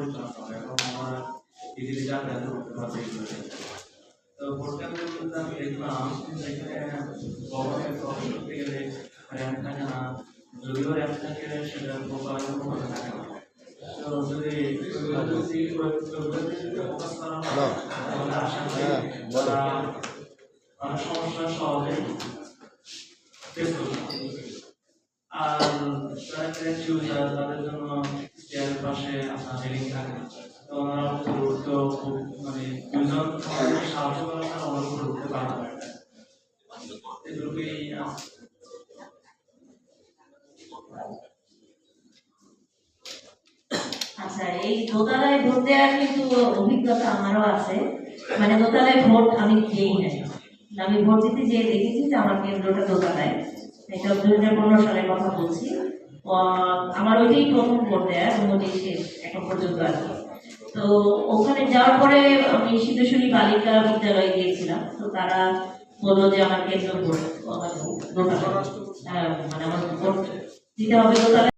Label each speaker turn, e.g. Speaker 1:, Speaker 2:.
Speaker 1: পরিচালনা করে এবং আমরা ইজিলি যাতায়াত করতে পারবো। তো ভোট কেন্দ্রের মধ্যে আমি দেখলাম যেখানে গভর্নমেন্ট অফিস করতে গেলে র্যাম্প থাকে না, যদিও র্যাম্প থাকে সেটা প্রপার ভাবে থাকে না। তো যদি ফোকাস করা হয় তাহলে আশা করি তারা অনেক সমস্যা সহজে ফেস করতে। আর যারা ক্র্যাশ ইউজার তাদের জন্য স্টেয়ারের পাশে আপনার রেলিং থাকে, তো ওনারা উপরে উঠতেও খুব মানে দুজন সাহায্য করার জন্য ওনার উপরে উঠতে পারে না। এগুলোকেই
Speaker 2: আচ্ছা, এই দোতলায় ভোট দেওয়ার কিন্তু অভিজ্ঞতা আমারও আছে। মানে দোতলায় ভোট আমি দিই নাই, আমি ভোট দিতে যেয়ে দেখেছি যে আমার কেন্দ্রটা দোতলায়। এটা 2015 সালের কথা বলছি। আমার ওইটাই প্রথম ভোট দেওয়ার, ওইটাই শেষ এখন পর্যন্ত আর কি। তো ওখানে যাওয়ার পরে আমি সিদ্ধেশ্বরী বালিকা বিদ্যালয়ে গিয়েছিলাম। তো তারা বললো যে আমার কেন্দ্র ভোট দোতলায়, মানে আমার ভোট দিতে হবে দোতলায়।